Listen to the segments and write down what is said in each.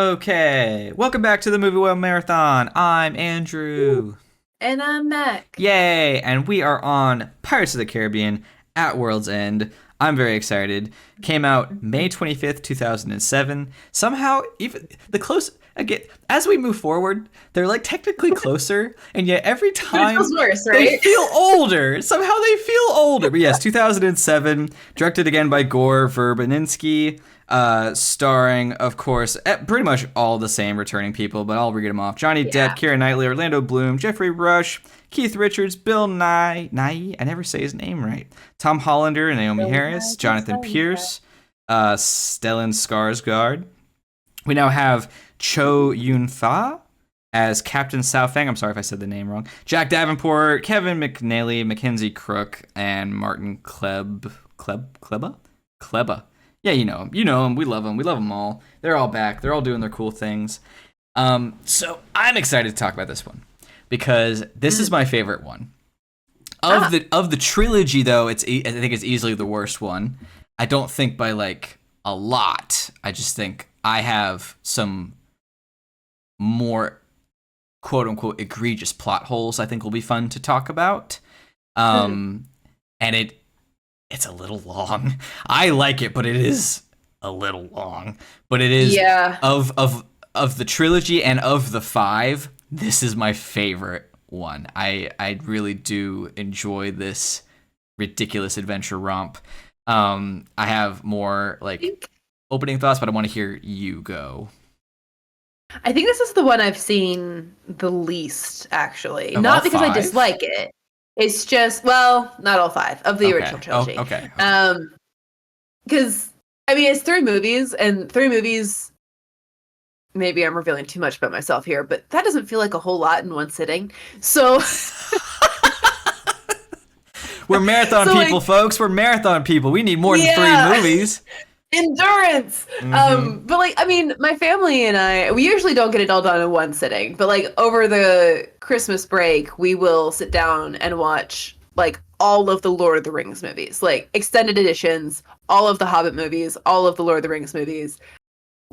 Okay, welcome back to the Movie Well Marathon. I'm Andrew. And I'm Mac. Yay! And we are on Pirates of the Caribbean at World's End. I'm very excited. Came out May 25th, 2007. Somehow, even the close again as we move forward, they're like technically closer, and yet every But it time feels worse, they right? feel older. Somehow they feel older. But yes, 2007, directed again by Gore Verbinski. Starring, of course, pretty much all the same returning people, but I'll read them off. Johnny Depp, Yeah. Keira Knightley, Orlando Bloom, Jeffrey Rush, Keith Richards, Bill Nye, I never say his name right, Tom Hollander and Naomi So Harris, nice and Jonathan sunny, Pierce, Stellan Skarsgård. We now have Cho Yun Fa as Captain Saofang. I'm sorry if I said the name wrong. Jack Davenport, Kevin McNally, Mackenzie Crook, and Martin Kleba. Yeah, you know him. You know him. We love him. We love them all. They're all back. They're all doing their cool things. So I'm excited to talk about this one because this is my favorite one of the trilogy. Though I think it's easily the worst one. I don't think by like a lot. I just think I have some more quote unquote egregious plot holes. I think will be fun to talk about. And it's a little long. I like it, but it is a little long. But it is Yeah. of the trilogy and of the five, this is my favorite one. I really do enjoy this ridiculous adventure romp. I have more like opening thoughts, but I want to hear you go. I think this is the one I've seen the least, actually. Of all Not because I five? dislike it. It's just, well, not all five of the original trilogy. Okay. Because I mean, it's three movies, and three movies. Maybe I'm revealing too much about myself here, but that doesn't feel like a whole lot in one sitting. So, We're marathon So, people, like, folks. We're marathon people. We need more than Yeah. three movies. endurance. But like, I mean, my family and I, we usually don't get it all done in one sitting, but like over the Christmas break, we will sit down and watch like all of the Lord of the Rings movies, like extended editions, all of the Hobbit movies, all of the Lord of the Rings movies.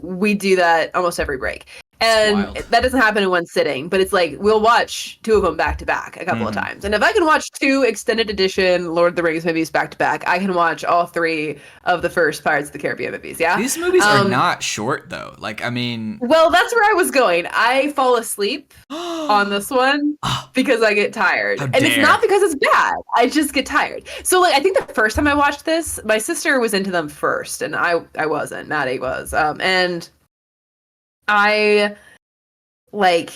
We do that almost every break. And wild. that doesn't happen in one sitting, but it's like we'll watch two of them back to back a couple of times. And if I can watch two extended edition Lord of the Rings movies back to back, I can watch all three of the first Pirates of the Caribbean movies. Yeah. These movies are not short, though. Like, I mean, Well, that's where I was going. I fall asleep on this one because I get tired. How And it's dare. not because it's bad. I just get tired. So like I think the first time I watched this, my sister was into them first and I wasn't. Maddie was. And I like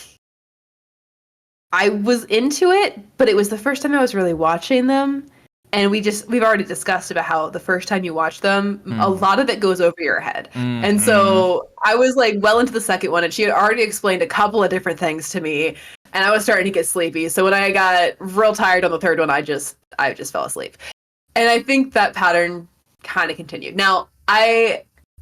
I was into it, but it was the first time I was really watching them. And we've already discussed about how the first time you watch them, a lot of it goes over your head. And so I was like well into the second one, and she had already explained a couple of different things to me, and I was starting to get sleepy. So when I got real tired on the third one, I just fell asleep. And I think that pattern kind of continued. Now,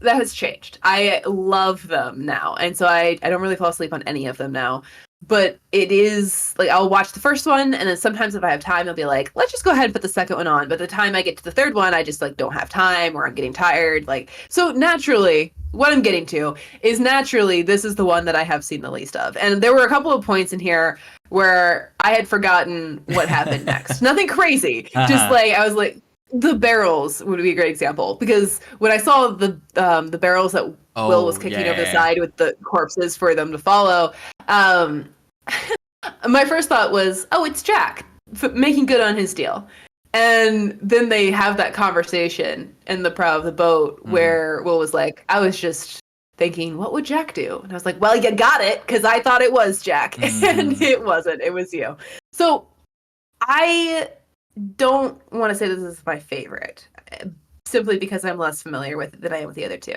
that has changed. I love them now. And so I don't really fall asleep on any of them now. But it is like I'll watch the first one, and then sometimes if I have time, I'll be like, let's just go ahead and put the second one on. But the time I get to the third one, I just like don't have time, or I'm getting tired. Like, so naturally, what I'm getting to is naturally this is the one that I have seen the least of. And there were a couple of points in here where I had forgotten what happened next. Nothing crazy. Just like I was like, the barrels would be a great example, because when I saw the barrels that Will was kicking over the side with the corpses for them to follow, my first thought was, oh, it's Jack making good on his deal. And then they have that conversation in the prow of the boat where Will was like, I was just thinking, what would Jack do? And I was like, well, you got it, because I thought it was Jack. And it wasn't. It was you. So I don't want to say this is my favorite, simply because I'm less familiar with it than I am with the other two.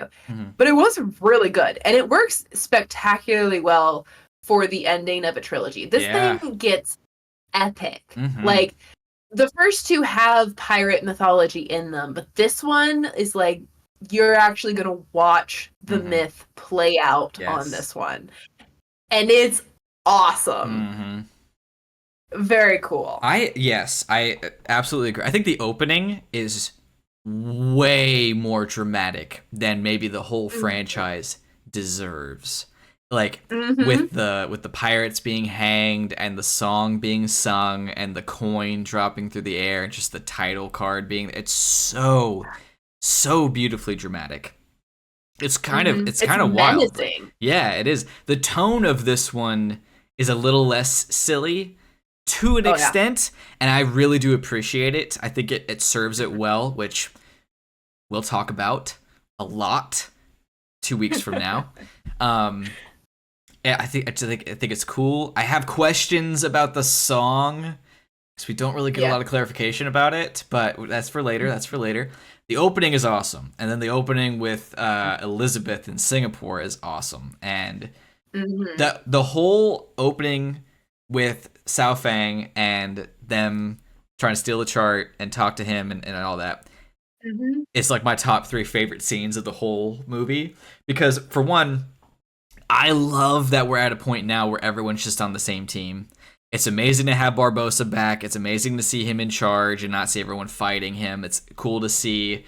But it was really good, and it works spectacularly well for the ending of a trilogy. This thing gets epic. Like, the first two have pirate mythology in them, but this one is like, you're actually going to watch the myth play out on this one. And it's awesome. Very cool. I absolutely agree. I think the opening is way more dramatic than maybe the whole franchise deserves. Like Mm-hmm. with the pirates being hanged and the song being sung and the coin dropping through the air and just the title card being, it's so beautifully dramatic. Mm-hmm. It's It's kind of wild. menacing. Yeah, it is. The tone of this one is a little less silly to an Oh yeah. extent, and I really do appreciate it. I think it serves it well, which we'll talk about a lot 2 weeks from now. Um, yeah, I think it's cool. I have questions about the song because we don't really get a Yeah. lot of clarification about it, but that's for later. That's for later. The opening is awesome, and then the opening with Elizabeth in Singapore is awesome, and Mm-hmm. the whole opening with Sao Fang and them trying to steal the chart and talk to him and all that. Mm-hmm. It's like my top three favorite scenes of the whole movie because for one, I love that we're at a point now where everyone's just on the same team. It's amazing to have Barbosa back. It's amazing to see him in charge and not see everyone fighting him. It's cool to see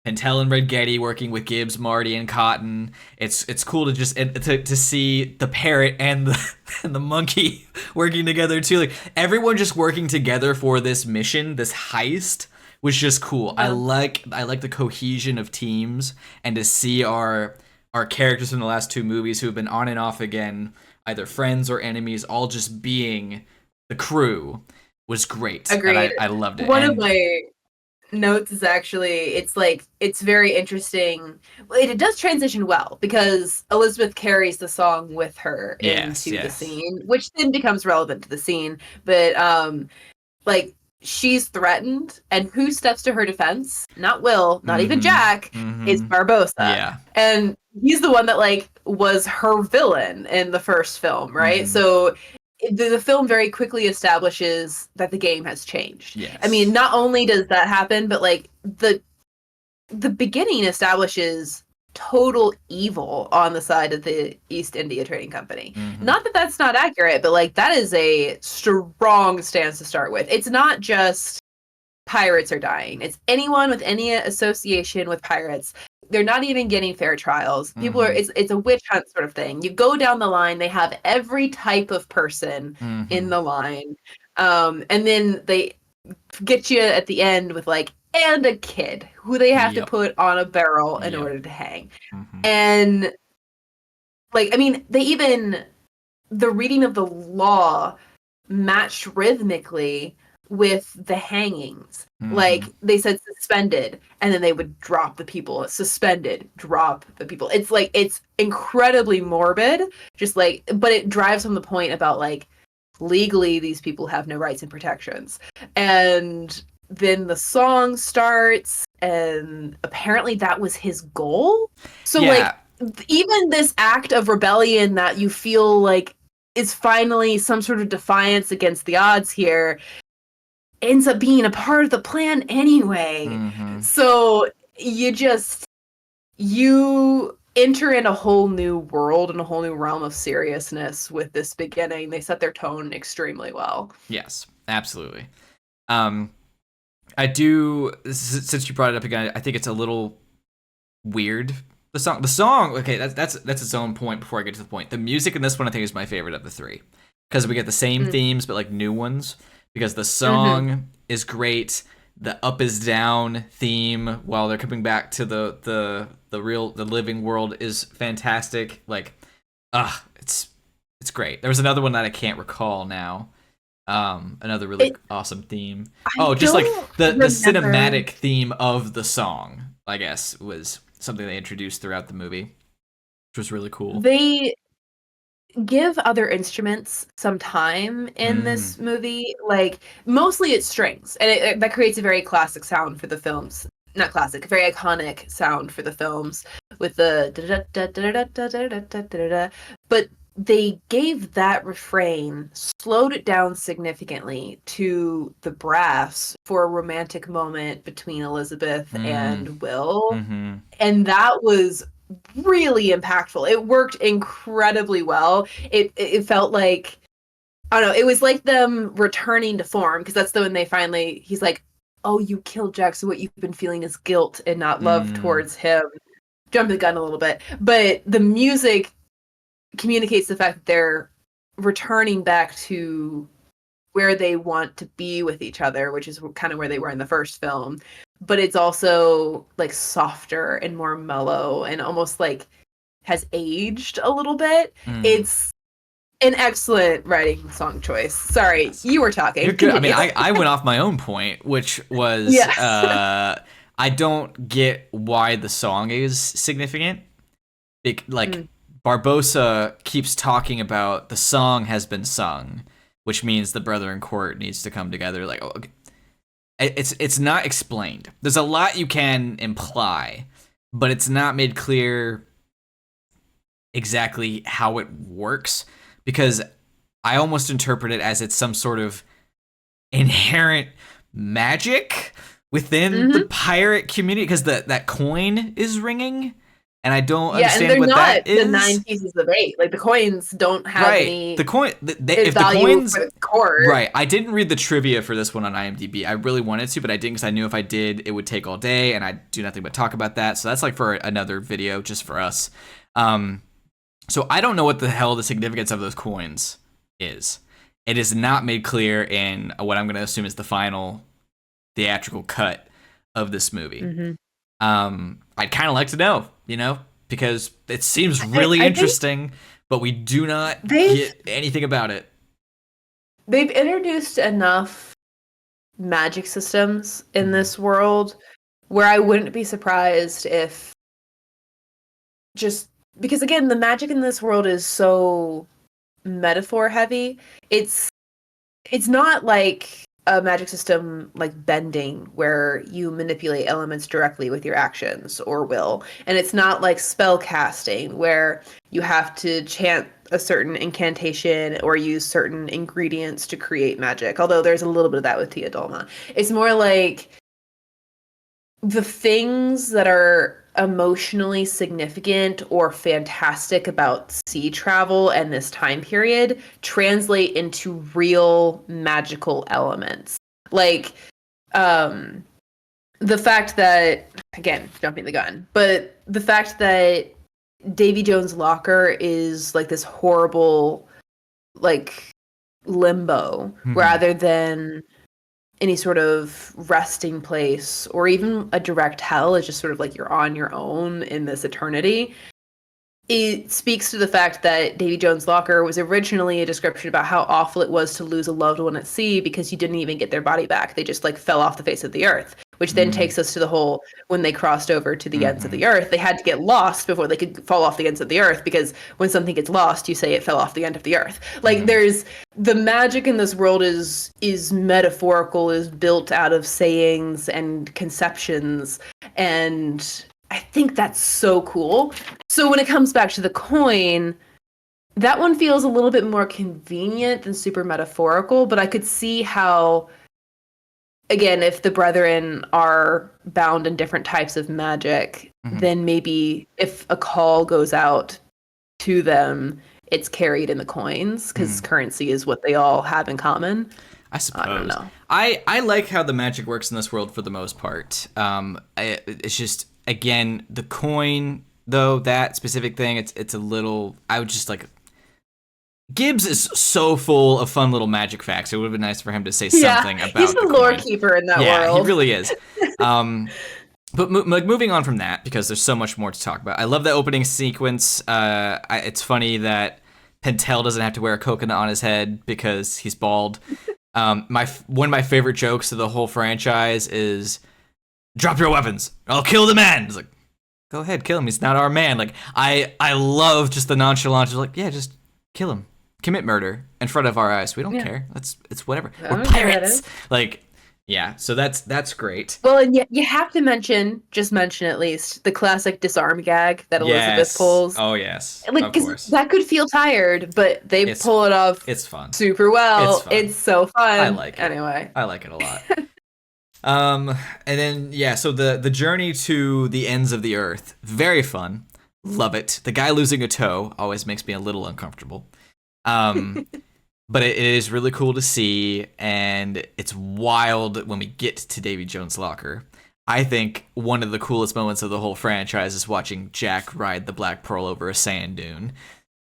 Pentel and Red Getty working with Gibbs, Marty, and Cotton. It's cool to just to see the parrot and the and the monkey working together too. Like everyone just working together for this mission, this heist was just cool. Yeah. I like the cohesion of teams and to see our characters in the last two movies who have been on and off again, either friends or enemies, all just being the crew was great. And Agreed. I loved it. One of And my notes is actually it's like it's very interesting. Well, it does transition well because Elizabeth carries the song with her yes, into the yes. scene, which then becomes relevant to the scene. But like she's threatened, and who steps to her defense? Not Will, not even Mm-hmm. Jack. It's Mm-hmm. Barbosa, Yeah. and he's the one that like was her villain in the first film, right? Mm-hmm. So the film very quickly establishes that the game has changed. I mean, Yes. not only does that happen, but like the beginning establishes total evil on the side of the East India Trading Company. Mm-hmm. Not that that's not accurate, but like that is a strong stance to start with. It's not just pirates are dying. It's anyone with any association with pirates. They're not even getting fair trials. People are Mm-hmm. it's a witch hunt sort of thing. You go down the line, they have every type of person Mm-hmm. in the line. And then they get you at the end with like and a kid who they have to Yep. put on a barrel in Yep. order to hang. Mm-hmm. And like I mean, they even the reading of the law matched rhythmically with the hangings. Mm-hmm. Like they said suspended and then they would drop the people. Suspended, drop the people. It's like it's incredibly morbid, just like but it drives home the point about like legally these people have no rights and protections. And then the song starts and apparently that was his goal. So like Yeah. even this act of rebellion that you feel like is finally some sort of defiance against the odds here ends up being a part of the plan anyway. Mm-hmm. So you enter in a whole new world and a whole new realm of seriousness with this beginning. They set their tone extremely well. Yes. Absolutely. Um, I do. Since you brought it up again, I think it's a little weird. The song. Okay, that's its own point. Before I get to the point, the music in this one I think is my favorite of the three because we get the same Mm. themes but like new ones. Because the Mm-hmm. song is great, the up is down theme while they're coming back to the living world is fantastic. Like, it's great. There was another one that I can't recall now. Another really It, awesome theme. I Oh, just like don't the remember. cinematic theme of the song, I guess, was something they introduced throughout the movie, which was really cool. They give other instruments some time in Mm, this movie. Like mostly it's strings, and that creates a very classic sound for the films. Not classic, very iconic sound for the films with the but they gave that refrain, slowed it down significantly to the brass for a romantic moment between Elizabeth mm, and Will. mm-hmm. And that was really impactful. It worked incredibly well. It felt like I don't know, it was like them returning to form because that's the when they finally he's like, "Oh, you killed Jack, so what you've been feeling is guilt and not love Mm, towards him." jumping the gun a little bit, but the music communicates the fact that they're returning back to where they want to be with each other, which is kind of where they were in the first film. But it's also like softer and more mellow and almost like has aged a little bit. It's an excellent writing song choice. Sorry, Yes. you were talking. You're good. I mean, I went off my own point, which was I don't get why the song is significant. Barbosa keeps talking about the song has been sung, which means the brother in court needs to come together. Like, okay. It's not explained. There's a lot you can imply, but it's not made clear exactly how it works, because I almost interpret it as it's some sort of inherent magic within the pirate community, because that coin is ringing, and I don't understand what that is. And they're not the 9 pieces of 8. Like, the coins don't have any the coin. If the value coins, for the court. right? I didn't read the trivia for this one on IMDb. I really wanted to, but I didn't, because I knew if I did, it would take all day, and I do nothing but talk about that. So that's like for another video, just for us. So I don't know what the hell the significance of those coins is. It is not made clear in what I'm going to assume is the final theatrical cut of this movie. I'd kind of like to know, because it seems really interesting, but we do not get anything about it. They've introduced enough magic systems in this world where I wouldn't be surprised if, just because again, the magic in this world is so metaphor heavy. It's not like a magic system like bending, where you manipulate elements directly with your actions or will. And it's not like spell casting, where you have to chant a certain incantation or use certain ingredients to create magic. Although there's a little bit of that with Tia Dalma. It's more like the things that are emotionally significant or fantastic about sea travel and this time period translate into real magical elements. Like, the fact that, again, jumping the gun, but the fact that Davy Jones' locker is like this horrible, like, limbo, rather than any sort of resting place or even a direct hell. Is just sort of like you're on your own in this eternity. It speaks to the fact that Davy Jones' locker was originally a description about how awful it was to lose a loved one at sea, because you didn't even get their body back. They just like fell off the face of the earth, which then takes us to the whole, when they crossed over to the ends of the earth, they had to get lost before they could fall off the ends of the earth, because when something gets lost, you say it fell off the end of the earth. Like, there's the magic in this world is metaphorical, is built out of sayings and conceptions, and I think that's so cool. So when it comes back to the coin, that one feels a little bit more convenient than super metaphorical, but I could see how, again, if the brethren are bound in different types of magic, then maybe if a call goes out to them, it's carried in the coins, because currency is what they all have in common. I suppose. I don't know. I like how the magic works in this world for the most part. It's just, again, the coin, though, that specific thing, it's a little, I would just like, Gibbs is so full of fun little magic facts. It would have been nice for him to say something about he's the lore coin. keeper in that world. Yeah, he really is. But moving on from that, because there's so much more to talk about. I love the opening sequence. It's funny that Pentel doesn't have to wear a coconut on his head because he's bald. One of my favorite jokes of the whole franchise is, "Drop your weapons, I'll kill the man." It's like, go ahead, kill him. He's not our man. Like, I love just the nonchalance. Like, yeah, just kill him. Commit murder in front of our eyes. We don't care. It's whatever. We're pirates. Like, yeah. So that's great. Well, and yet you have to mention at least the classic disarm gag that Elizabeth pulls. Oh yes, like, of course. That could feel tired, but they pull it off. It's fun. Super well. It's so fun. I like it. Anyway, I like it a lot. And then so the journey to the ends of the earth, very fun. Love it. The guy losing a toe always makes me a little uncomfortable. But it is really cool to see, and it's wild when we get to Davy Jones' locker. I think one of the coolest moments of the whole franchise is watching Jack ride the Black Pearl over a sand dune.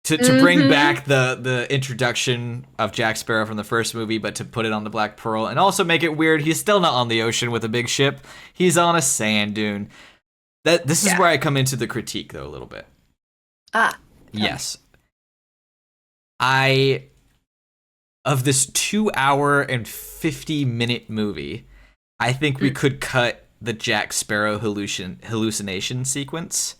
To bring Mm-hmm. back the introduction of Jack Sparrow from the first movie, but to put it on the Black Pearl and also make it weird, he's still not on the ocean with a big ship. He's on a sand dune. This is Yeah. where I come into the critique though a little bit. Ah, tell me. Yes. I of this 2 hour and 50-minute movie, I think we Mm, could cut the Jack Sparrow hallucination sequence.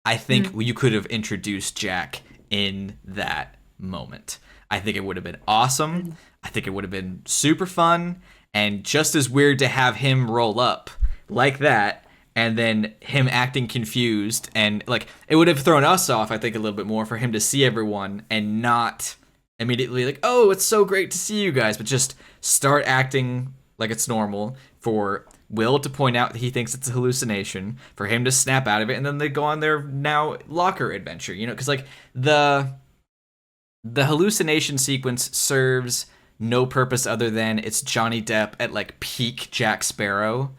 I think mm. you could have introduced Jack in that moment. I think it would have been awesome. Mm. I think it would have been super fun and just as weird to have him roll up like that and then him acting confused and like it would have thrown us off I think a little bit more for him to see everyone and not immediately like, oh, it's so great to see you guys, but just start acting like it's normal for Will to point out that he thinks it's a hallucination, for him to snap out of it, and then they go on their now locker adventure, because like the hallucination sequence serves no purpose other than it's Johnny Depp at like peak Jack Sparrow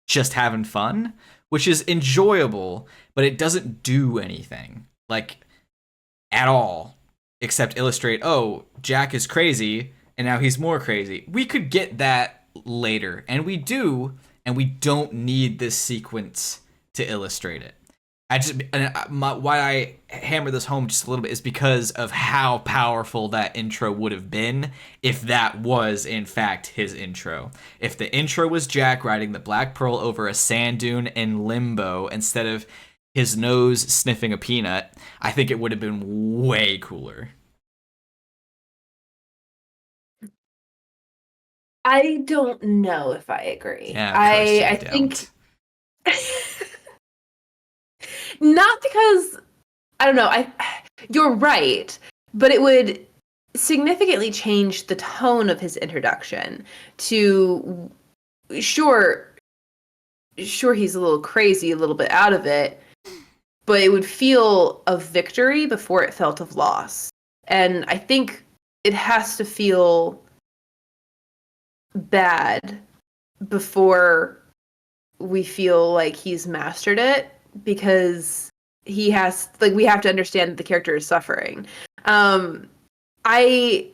just having fun, which is enjoyable, but it doesn't do anything like at all except illustrate, oh, Jack is crazy and now he's more crazy. We could get that later, and we do, and we don't need this sequence to illustrate it. Why I hammer this home just a little bit is because of how powerful that intro would have been if that was in fact his intro. If the intro was Jack riding the Black Pearl over a sand dune in limbo instead of his nose sniffing a peanut, I think it would have been way cooler. I don't know if I agree. Yeah, of course I you I think don't. not because I don't know. I You're right, but it would significantly change the tone of his introduction to sure sure he's a little crazy, a little bit out of it, but it would feel of victory before it felt of loss. And I think it has to feel bad before we feel like he's mastered it because he has like we have to understand that the character is suffering. Um I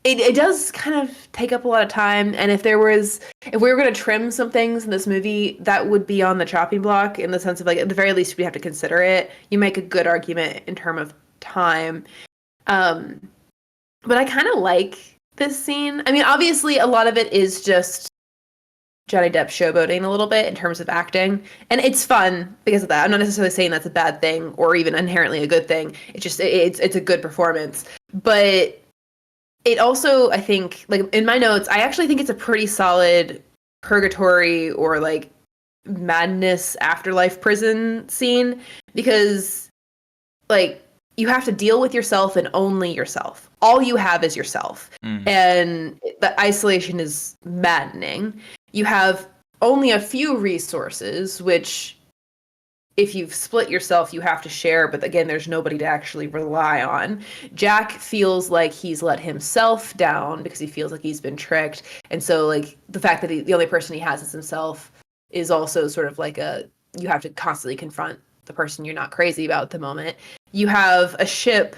it does kind of take up a lot of time, and if we were going to trim some things in this movie, that would be on the chopping block in the sense of like at the very least we have to consider it. You make a good argument in terms of time. Um but I kind of like this scene. I mean, obviously a lot of it is just Johnny Depp showboating a little bit in terms of acting, and it's fun because of that. I'm not necessarily saying that's a bad thing or even inherently a good thing. It's a good performance, but it also I think like in my notes, I actually think it's a pretty solid purgatory or like madness afterlife prison scene because like you have to deal with yourself and only yourself. All you have is yourself. Mm. And the isolation is maddening. You have only a few resources, which if you've split yourself, you have to share, but again, there's nobody to actually rely on. Jack feels like he's let himself down because he feels like he's been tricked. And so like the fact that the only person he has is himself is also sort of like you have to constantly confront the person you're not crazy about at the moment. You have a ship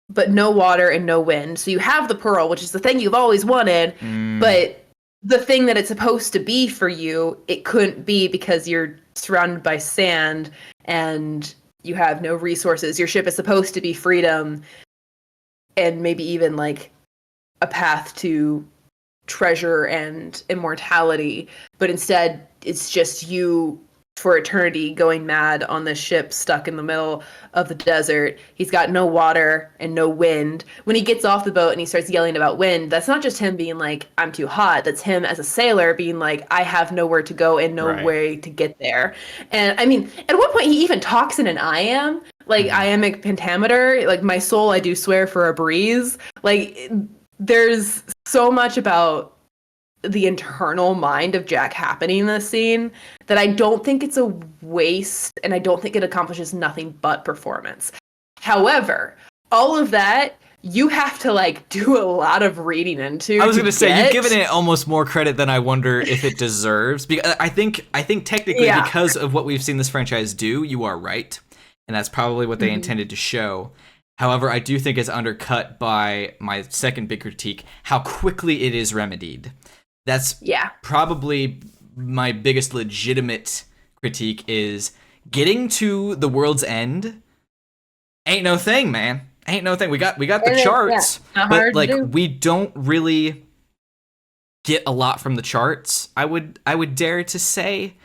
but no water and no wind. So you have the pearl, which is the thing you've always wanted, Mm. but the thing that it's supposed to be for you, it couldn't be because you're surrounded by sand and you have no resources. Your ship is supposed to be freedom and maybe even like a path to treasure and immortality, but instead it's just you for eternity going mad on this ship stuck in the middle of the desert. He's got no water and no wind. When he gets off the boat and he starts yelling about wind, that's not just him being like, I'm too hot. That's him as a sailor being like, I have nowhere to go and no Right. way to get there. And I mean, at one point he even talks in an I am, like Mm-hmm. iambic pentameter, like my soul I do swear for a breeze. Like there's so much about the internal mind of Jack happening in this scene that I don't think it's a waste and I don't think it accomplishes nothing but performance. However, all of that you have to like do a lot of reading into I was to gonna say you've get. given it almost more credit than I wonder if it deserves. Because I think technically Yeah. because of what we've seen this franchise do, you are right, and that's probably what they Mhm. intended to show. However, I do think it's undercut by my second big critique: how quickly it is remedied. That's Yeah. probably my biggest legitimate critique is getting to the world's end ain't no thing, man. Ain't no thing. We got the And it, yeah, charts, not but hard to like do. we don't really get a lot from the charts. I would dare to say.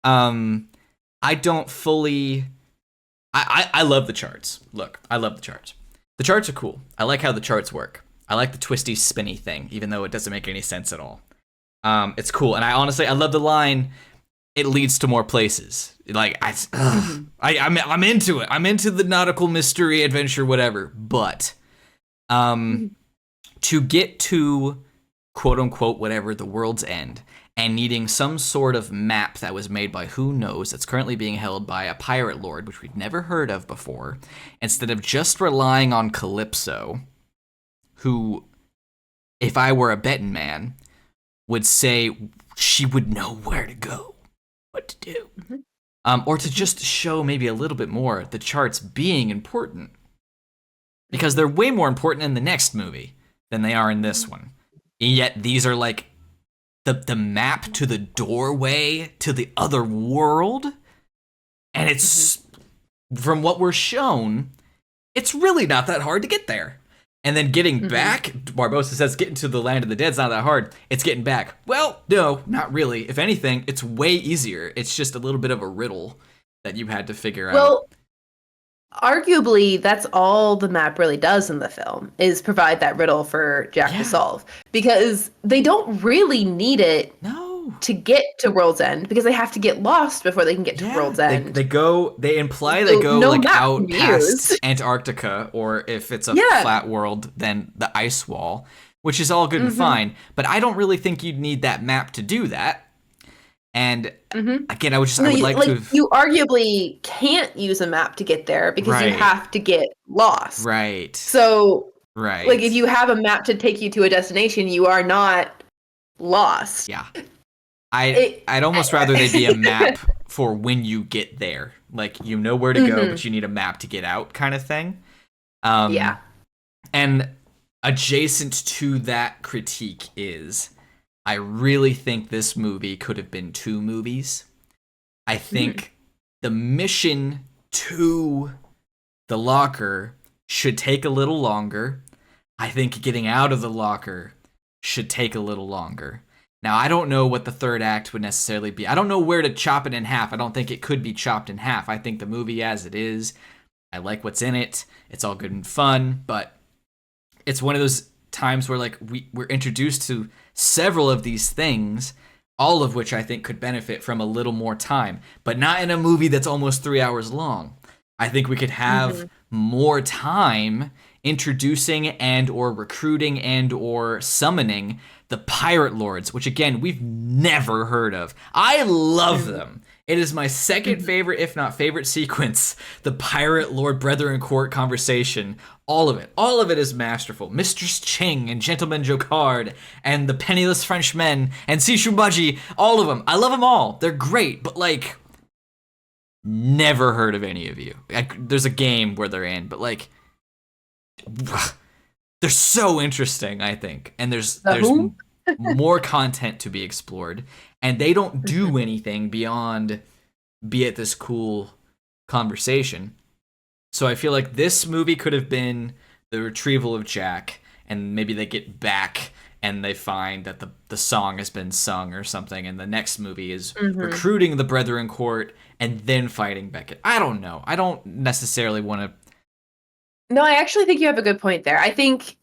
Um I don't fully I love the charts. Look, I love the charts. The charts are cool. I like how the charts work. I like the twisty spinny thing, even though it doesn't make any sense at all. It's cool, and I love the line. It leads to more places. Like Mhm. I'm into it. I'm into the nautical mystery adventure, whatever. But um, Mhm. to get to quote unquote whatever the world's end and needing some sort of map that was made by who knows that's currently being held by a pirate lord, which we'd never heard of before, instead of just relying on Calypso, who, if I were a betting man, would say she would know where to go, what to do. Mhm. Or to Mhm. just show maybe a little bit more the charts being important. Because Mhm. they're way more important in the next movie than they are in this one. And yet these are like the map to the doorway to the other world. And Mhm. it's, from what we're shown, it's really not that hard to get there. And then getting Mhm. back, Barbosa says getting to the land of the dead's not that hard. It's getting back. Well, no, not really. If anything, it's way easier. It's just a little bit of a riddle that you had to figure out. Well, arguably, that's all the map really does in the film is provide that riddle for Jack to Yeah. solve because they don't really need it No. to get to World's End because they have to get lost before they can get to Yeah. World's They End. they go they imply they So go no like map can out be past used. Antarctica, or if it's a Yeah. flat world, then the ice wall, which is all good and Mhm. fine, but I don't really think you'd need that map to do that. And Mhm. again, I No, would you, like to like have. you arguably can't use a map to get there because you Right. have to get lost. Right. So, like if Right. you have a map to take you to a destination, you are not lost. Yeah. I It. I'd almost rather they be a map for when you get there. Like you know where to go, Mhm. but you need a map to get out kind of thing. Yeah. And adjacent to that critique is I really think this movie could have been two movies. I Mhm. think the mission to the locker should take a little longer. I think getting out of the locker should take a little longer. Now, I don't know what the third act would necessarily be. I don't know where to chop it in half. I don't think it could be chopped in half. I think the movie as it is, I like what's in it. It's all good and fun, but it's one of those times where like we're introduced to several of these things, all of which I think could benefit from a little more time, but not in a movie that's almost 3 hours long. I think we could have Mhm. more time introducing and or recruiting and or summoning the pirate lords, which again we've never heard of. I love Mhm. them. It is my second Mhm. favorite, if not favorite, sequence. The pirate lord brethren court conversation. All of it. All of it is masterful. Mistress Ching and Gentleman Jocard and the penniless Frenchmen and Sishubaji. All of them. I love them all. They're great, but like, never heard of any of you. There's a game where they're in, but like, they're so interesting, I think, and there's The there's who? more content to be explored, and they don't Mhm. do anything beyond be at this cool conversation. So I feel like this movie could have been the retrieval of Jack, and maybe they get back and they find that the song has been sung or something, and the next movie is Mhm. recruiting the Brethren Court and then fighting Beckett. I don't know. I don't necessarily want to. No, I actually think you have a good point there. I think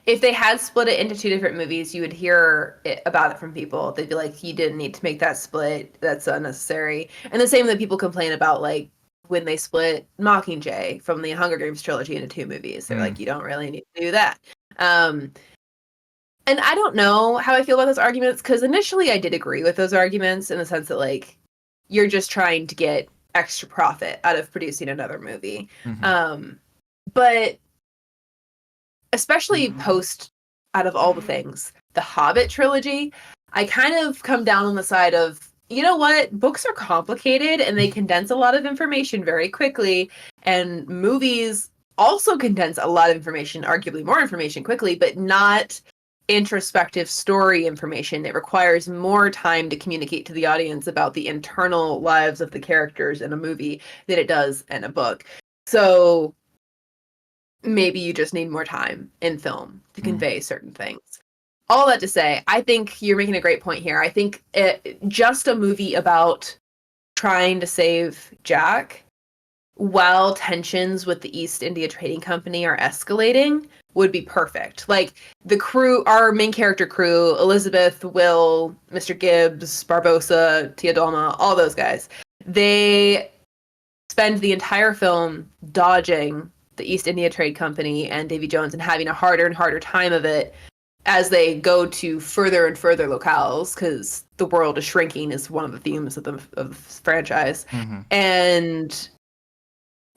if they had split it into two different movies, you would hear about it from people. They'd be like, "You didn't need to make that split. That's unnecessary." And the same that people complain about, like when they split Mockingjay from the Hunger Games trilogy into two movies. They're Mm, like, "You don't really need to do that." Um, and I don't know how I feel about those arguments because initially I did agree with those arguments in the sense that like you're just trying to get extra profit out of producing another movie. hmm Um, But especially post out of all the things, the Hobbit trilogy, I kind of come down on the side of, you know what? Books are complicated and they condense a lot of information very quickly, and movies also condense a lot of information, arguably more information quickly, but not introspective story information. It requires more time to communicate to the audience about the internal lives of the characters in a movie than it does in a book. So maybe you just need more time in film to convey certain things. All that to say, I think you're making a great point here. I think just a movie about trying to save Jack while tensions with the East India Trading Company are escalating would be perfect. Like, the crew, our main character crew, Elizabeth, Will, Mr. Gibbs, Barbossa, Tia Dalma, all those guys, they spend the entire film dodging the East India Trade Company and Davy Jones and having a harder and harder time of it as they go to further and further locales, because the world is shrinking is one of the themes of the franchise. Mm-hmm. And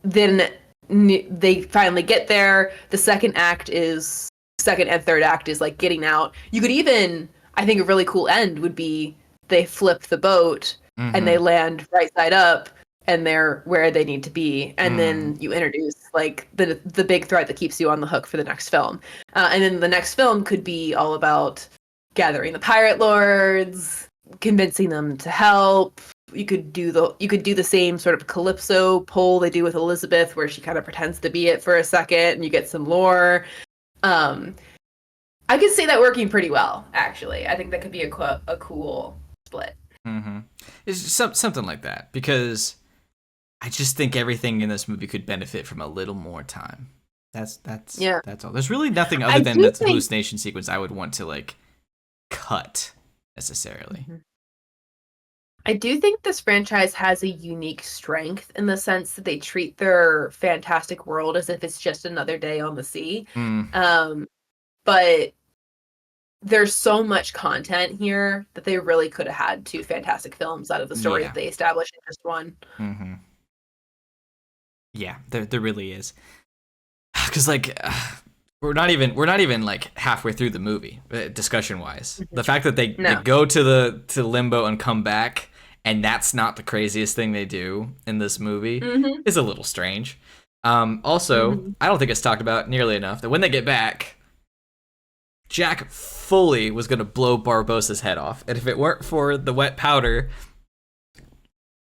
then they finally get there. The second and third act is like getting out. You could even, I think a really cool end would be they flip the boat and they land right side up and they're where they need to be. And then you introduce like the big threat that keeps you on the hook for the next film. And then the next film could be all about gathering the pirate lords, convincing them to help. You could do the same sort of Calypso pull they do with Elizabeth, where she kind of pretends to be it for a second and you get some lore. I could see that working pretty well, actually. I think that could be a cool split. Mm-hmm. It's just something like that, because I just think everything in this movie could benefit from a little more time. That's all. There's really nothing other than the hallucination sequence I would want to like cut necessarily. Mm-hmm. I do think this franchise has a unique strength in the sense that they treat their fantastic world as if it's just another day on the sea. But there's so much content here that they really could have had 2 fantastic films out of the story that they established in just one. Mm-hmm. Yeah, there really is. Because like we're not even like halfway through the movie, discussion wise. The fact that they go to limbo and come back, and that's not the craziest thing they do in this movie, is a little strange. Also, I don't think it's talked about nearly enough that when they get back, Jack fully was going to blow Barbossa's head off, and if it weren't for the wet powder,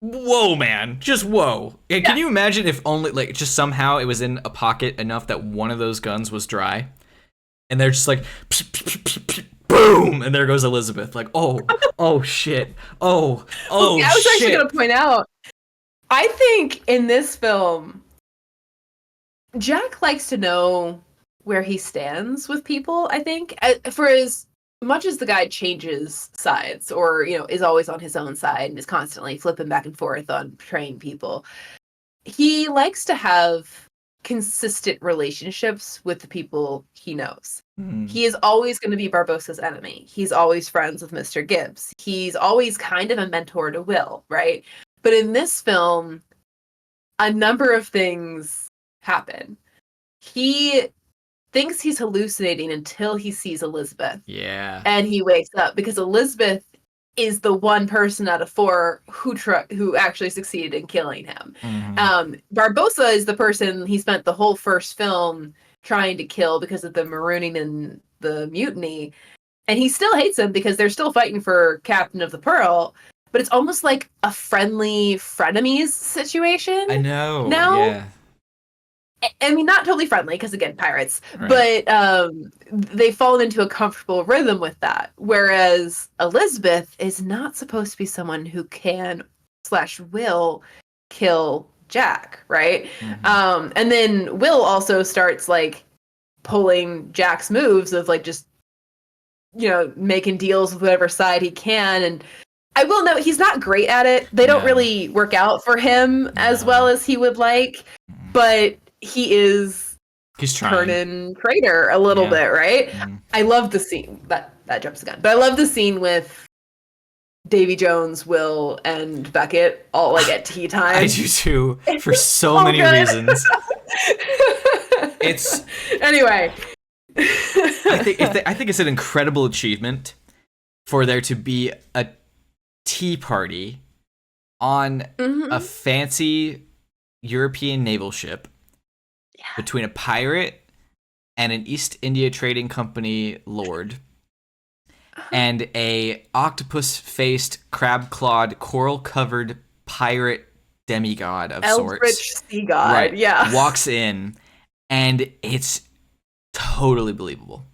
whoa, man, just whoa. And can you imagine if only like just somehow it was in a pocket enough that one of those guns was dry, and they're just like boom, and there goes Elizabeth, like oh shit, oh I was actually gonna point out, I think in this film Jack likes to know where he stands with people. I think for as much as the guy changes sides, or is always on his own side and is constantly flipping back and forth on betraying people, he likes to have consistent relationships with the people he knows. He is always going to be Barbossa's enemy. He's always friends with Mr. Gibbs. He's always kind of a mentor to Will, right? But in this film, a number of things happen. He thinks he's hallucinating until he sees Elizabeth. Yeah. And he wakes up because Elizabeth is the one person out of 4 who actually succeeded in killing him. Barbossa is the person he spent the whole first film trying to kill because of the marooning and the mutiny. And he still hates him because they're still fighting for Captain of the Pearl. But it's almost like a friendly frenemies situation. I know. Now, yeah. I mean, not totally friendly, because again, pirates, right. But they've fallen into a comfortable rhythm with that. Whereas Elizabeth is not supposed to be someone who can/will kill Jack, right? And then Will also starts like pulling Jack's moves of like just, making deals with whatever side he can. And I will note he's not great at it. They don't really work out for him as well as he would like, but he's turning traitor a little bit, right? I love the scene that jumps the gun, but I love the scene with Davy Jones, Will, and Beckett all like at tea time. I do too, for so many reasons. It's Anyway. I think it's an incredible achievement for there to be a tea party on a fancy European naval ship between a pirate and an East India Trading Company lord and a octopus-faced, crab-clawed, coral-covered pirate demigod of Eldritch sorts. sea god, Right. yeah. Walks in, and it's totally believable.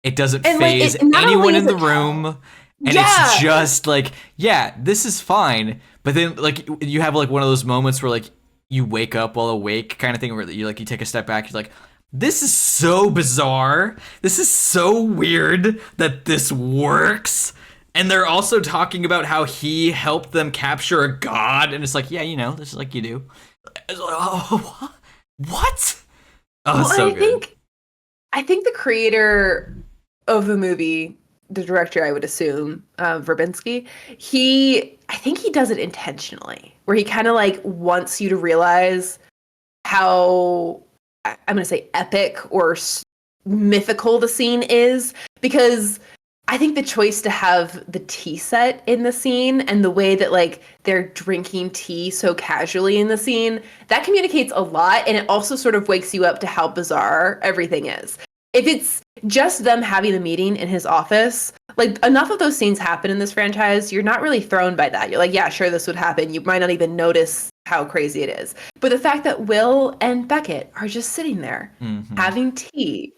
It doesn't And like, phase not anyone only is in the it room, and it's yeah, just like, yeah, this is fine. But then, like, you have like one of those moments where like you wake up while awake, kind of thing, where you take a step back, you're like, this is so bizarre. This is so weird that this works. And they're also talking about how he helped them capture a god, and it's like, yeah, this is like you do. It's like, oh, what? Oh, well, it's so good. I think the creator of the movie, the director, I would assume, Verbinski, I think he does it intentionally, where he kind of like wants you to realize how, I'm going to say epic or mythical the scene is, because I think the choice to have the tea set in the scene and the way that like they're drinking tea so casually in the scene, that communicates a lot, and it also sort of wakes you up to how bizarre everything is. If it's just them having a meeting in his office, like enough of those scenes happen in this franchise, you're not really thrown by that. You're like, yeah, sure, this would happen. You might not even notice how crazy it is. But the fact that Will and Beckett are just sitting there having tea,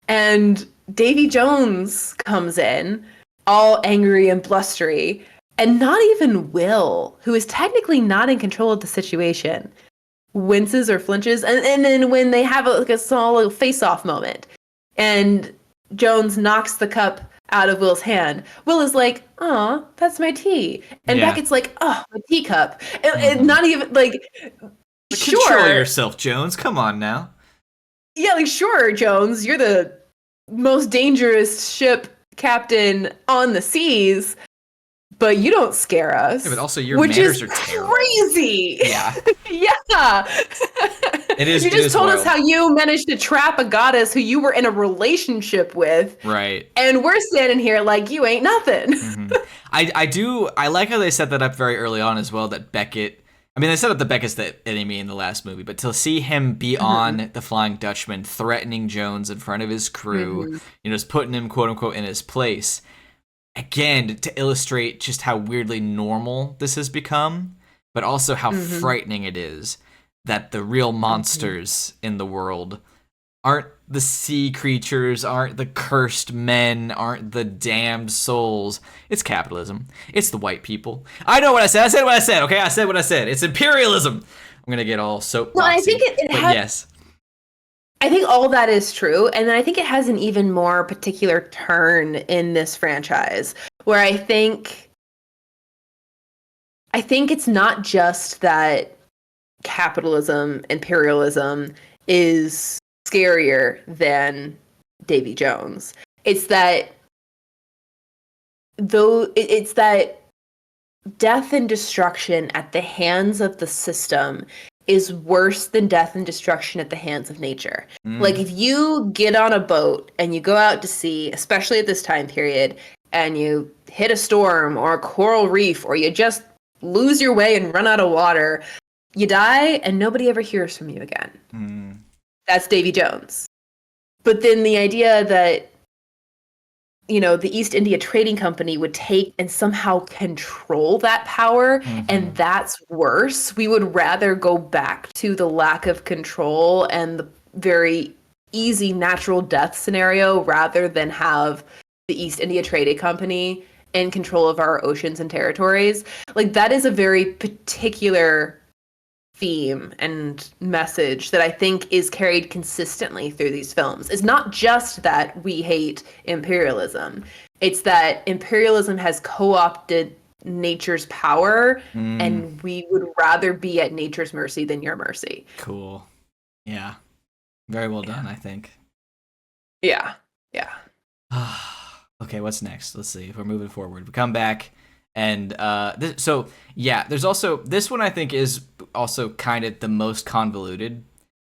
and Davy Jones comes in all angry and blustery, and not even Will, who is technically not in control of the situation, winces or flinches. And then when they have like a small little face-off moment, and Jones knocks the cup out of Will's hand, Will is like, "Oh, that's my tea," and Yeah. Beckett's like, "Oh, my teacup." And not even like, Control sure, yourself, Jones. Come on now. yeah, like sure, Jones, you're the most dangerous ship captain on the seas, but you don't scare us. Yeah, but also your Which manners is are terrible. crazy. Yeah. Yeah. It is. You It just is told us wild. how you managed to trap a goddess who you were in a relationship with, Right. and we're standing here like you ain't nothing. I like how they set that up very early on as well. That Beckett. I mean, they set up the Beckett's the enemy in the last movie, but to see him be on the Flying Dutchman, threatening Jones in front of his crew, just putting him quote unquote in his place. Again, to illustrate just how weirdly normal this has become, but also how frightening it is that the real monsters in the world aren't the sea creatures, aren't the cursed men, aren't the damned souls. It's capitalism. It's the white people. I know what I said. I said what I said, okay? I said what I said. It's imperialism. I'm going to get all No, I soapboxy. think it but has. yes. I think all that is true, and then I think it has an even more particular turn in this franchise, where I think it's not just that capitalism, imperialism is scarier than Davy Jones. It's that it's that death and destruction at the hands of the system is worse than death and destruction at the hands of nature. Like if you get on a boat and you go out to sea, especially at this time period, and you hit a storm or a coral reef, or you just lose your way and run out of water, you die and nobody ever hears from you again. That's Davy Jones. But then the idea that the East India Trading Company would take and somehow control that power, and that's worse. We would rather go back to the lack of control and the very easy natural death scenario rather than have the East India Trading Company in control of our oceans and territories. Like that is a very particular theme and message that I think is carried consistently through these films. It's not just that we hate imperialism. It's that imperialism has co-opted nature's power, and we would rather be at nature's mercy than your mercy. Cool. Yeah. Very well done, I think. Yeah. Yeah. Okay, what's next? Let's see if we're moving forward. We come back. And there's also this one I think is also kind of the most convoluted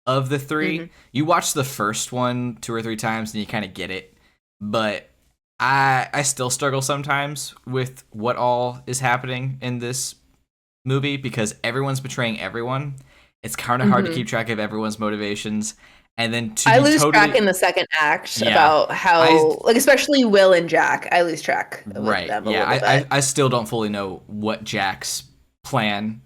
of the three. Hmm. You watch the first one 2 or 3 times and you kind of get it, but I still struggle sometimes with what all is happening in this movie because everyone's betraying everyone. It's kind of hard to Hmm. keep track of everyone's motivations, and then to I be lose track totally in the second act yeah, about I how, like, especially Will and Jack. I lose track with right them a yeah little I bit. I still don't fully know what Jack's plan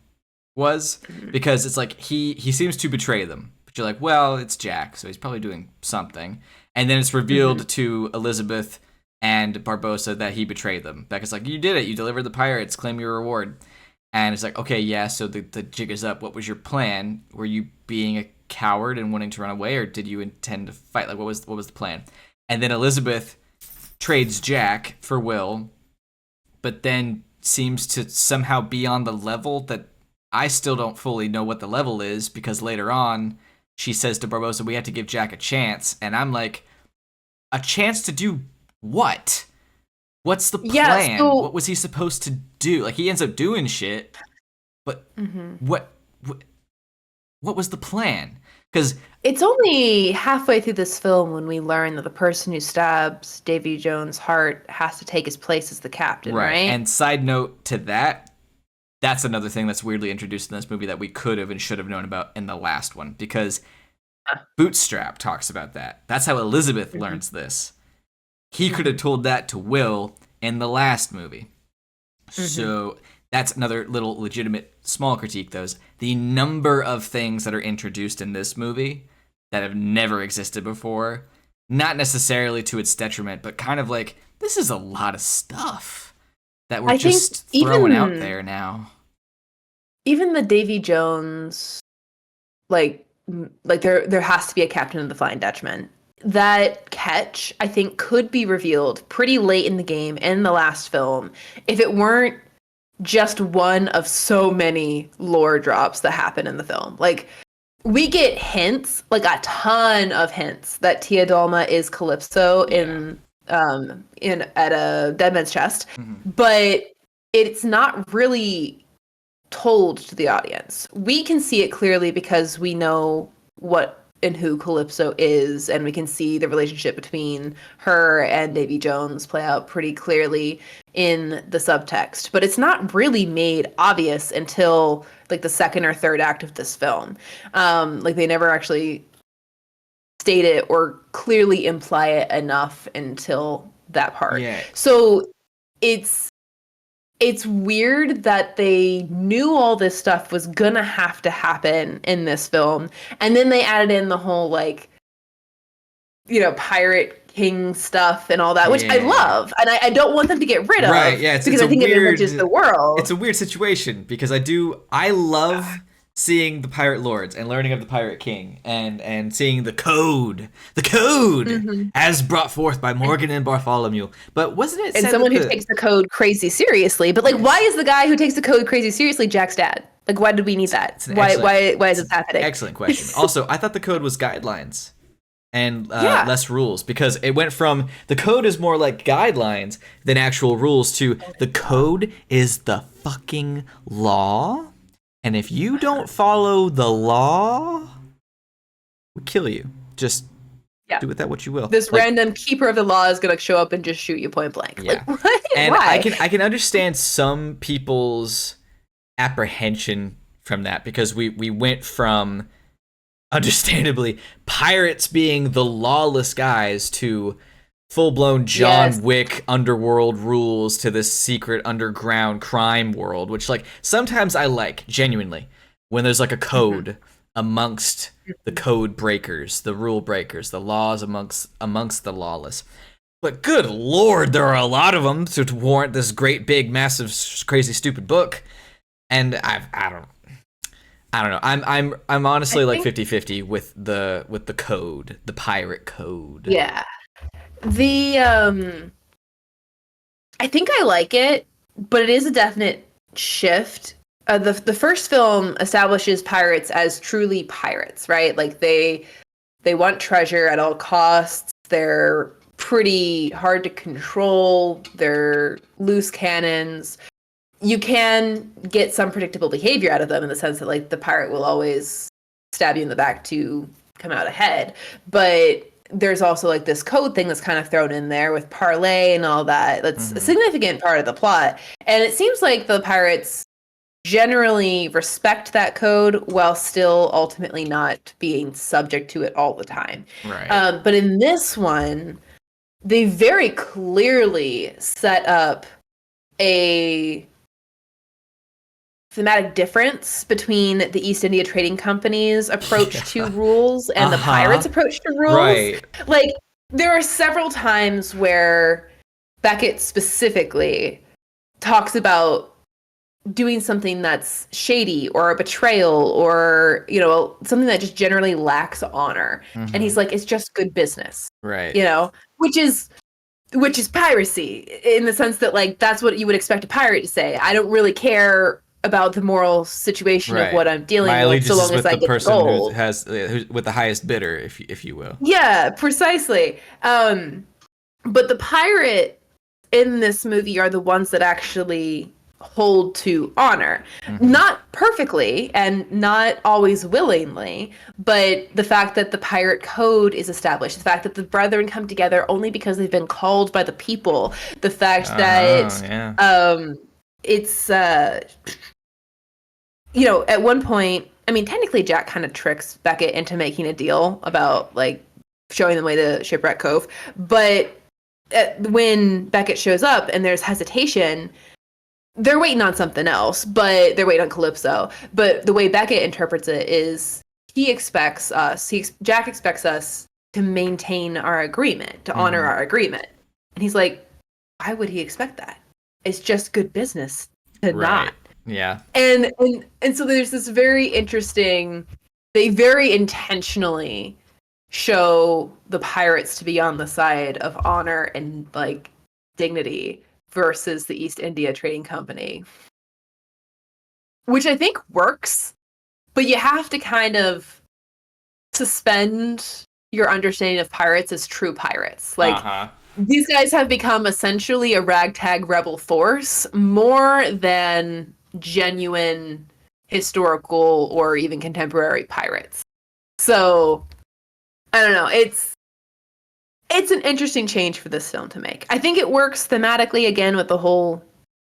was Hmm. because it's like he seems to betray them, but you're like, well, it's Jack, so he's probably doing something, and then it's Hmm. revealed to Elizabeth and Barbosa that he betrayed them. Becca's like, you did it, you delivered the pirates, claim your reward. And it's like, okay, yeah, so the jig is up. What was your plan? Were you being a coward and wanting to run away, or did you intend to fight? Like, what was the plan? And then Elizabeth trades Jack for Will, but then seems to somehow be on the level that I still don't fully know what the level is because later on she says to Barbosa, "We have to give Jack a chance," and I'm like, a chance to do what? What's the Yeah. plan? So. What was he supposed to do? Like he ends up doing shit, but Hmm. what what, what was the plan? Because It's only halfway through this film when we learn that the person who stabs Davy Jones' heart has to take his place as the captain, right. right? And side note to that, that's another thing that's weirdly introduced in this movie that we could have and should have known about in the last one because Bootstrap talks about that. That's how Elizabeth Hmm. learns this. He could have Hmm. told that to Will in the last movie. Hmm. So that's another little legitimate small critique, though. Is the number of things that are introduced in this movie that have never existed before, not necessarily to its detriment, but kind of like, this is a lot of stuff that we're I think just throwing out even there now. even the Davy Jones, like there has to be a captain of the Flying Dutchman. That catch, I think, could be revealed pretty late in the game in the last film if it weren't just one of so many lore drops that happen in the film. Like, we get hints, like a ton of hints, that Tia Dalma is Calypso Yeah. in at a Dead Man's Chest, Mm-hmm. but it's not really told to the audience. We can see it clearly because we know what and who Calypso is, and we can see the relationship between her and Davy Jones play out pretty clearly in the subtext. But it's not really made obvious until like the second or third act of this film. Like they never actually state it or clearly imply it enough until that part. Yeah. So it's it's weird that they knew all this stuff was gonna have to happen in this film, and then they added in the whole like pirate king stuff and all that, which I Yeah. love, and I don't want them to get rid Right. of Yeah. because I think it enriches the It's world. a weird situation because I love seeing the pirate lords and learning of the pirate king and seeing the code Hmm. as brought forth by Morgan and Bartholomew. But wasn't it And said someone that who the takes the code crazy seriously, but like, why yes, is the guy who takes the code crazy seriously Jack's dad? Like, why did we need that? it's an Why excellent why why is it's this an happening? excellent question. Also, I thought the code was guidelines and Yeah. less rules because it went from the code is more like guidelines than actual rules to the code is the fucking law. And if you don't follow the law, we kill you. Just Yeah. do with that what you will. This Like, random keeper of the law is gonna show up and just shoot you point blank. Like, yeah. what? And I Why? can I can understand some people's apprehension from that because we went from understandably pirates being the lawless guys to full-blown Yes. John Wick underworld rules to this secret underground crime world, which like sometimes I like genuinely when there's like a Hmm. code amongst the code breakers, the rule breakers, the laws amongst the lawless. But good lord, there are a lot of them to warrant this great big massive crazy stupid book. And I don't know. I'm I honestly like think, 50-50 with the code, the pirate code. yeah. The I think I like it, but it is a definite shift. The first film establishes pirates as truly pirates, right? Like they want treasure at all costs. They're pretty hard to control. They're loose cannons. You can get some predictable behavior out of them in the sense that like the pirate will always stab you in the back to come out ahead. But there's also like this code thing that's kind of thrown in there with parlay and all that. That's a significant part of the plot. And it seems like the pirates generally respect that code while still ultimately not being subject to it all the time. Right. But in this one, they very clearly set up a thematic difference between the East India Trading Company's approach to rules and the pirates' approach to rules. Right. Like, there are several times where Beckett specifically talks about doing something that's shady or a betrayal or, you know, something that just generally lacks honor. And he's like, it's just good business. Right. You know, which is piracy in the sense that, like, that's what you would expect a pirate to say. I don't really care about the moral situation of what I'm dealing with, so long as I get the gold. Who's with the highest bidder, if you will. Yeah, precisely. But the pirate in this movie are the ones that actually hold to honor. Not perfectly and not always willingly, but the fact that the pirate code is established, the fact that the brethren come together only because they've been called by the people, the fact that it's you know, at one point, I mean, technically Jack kind of tricks Beckett into making a deal about, like, showing them the way to Shipwreck Cove, but when Beckett shows up and there's hesitation, they're waiting on something else, but they're waiting on Calypso. But the way Beckett interprets it is Jack expects us to maintain our agreement, to honor our agreement. And he's like, why would he expect that? It's just good business to not. Yeah. And so there's this very interesting, they very intentionally show the pirates to be on the side of honor and, like, dignity versus the East India Trading Company, which I think works, but you have to kind of suspend your understanding of pirates as true pirates. Like, these guys have become essentially a ragtag rebel force more than genuine historical or even contemporary pirates. So, I don't know. It's an interesting change for this film to make. I think it works thematically, again, with the whole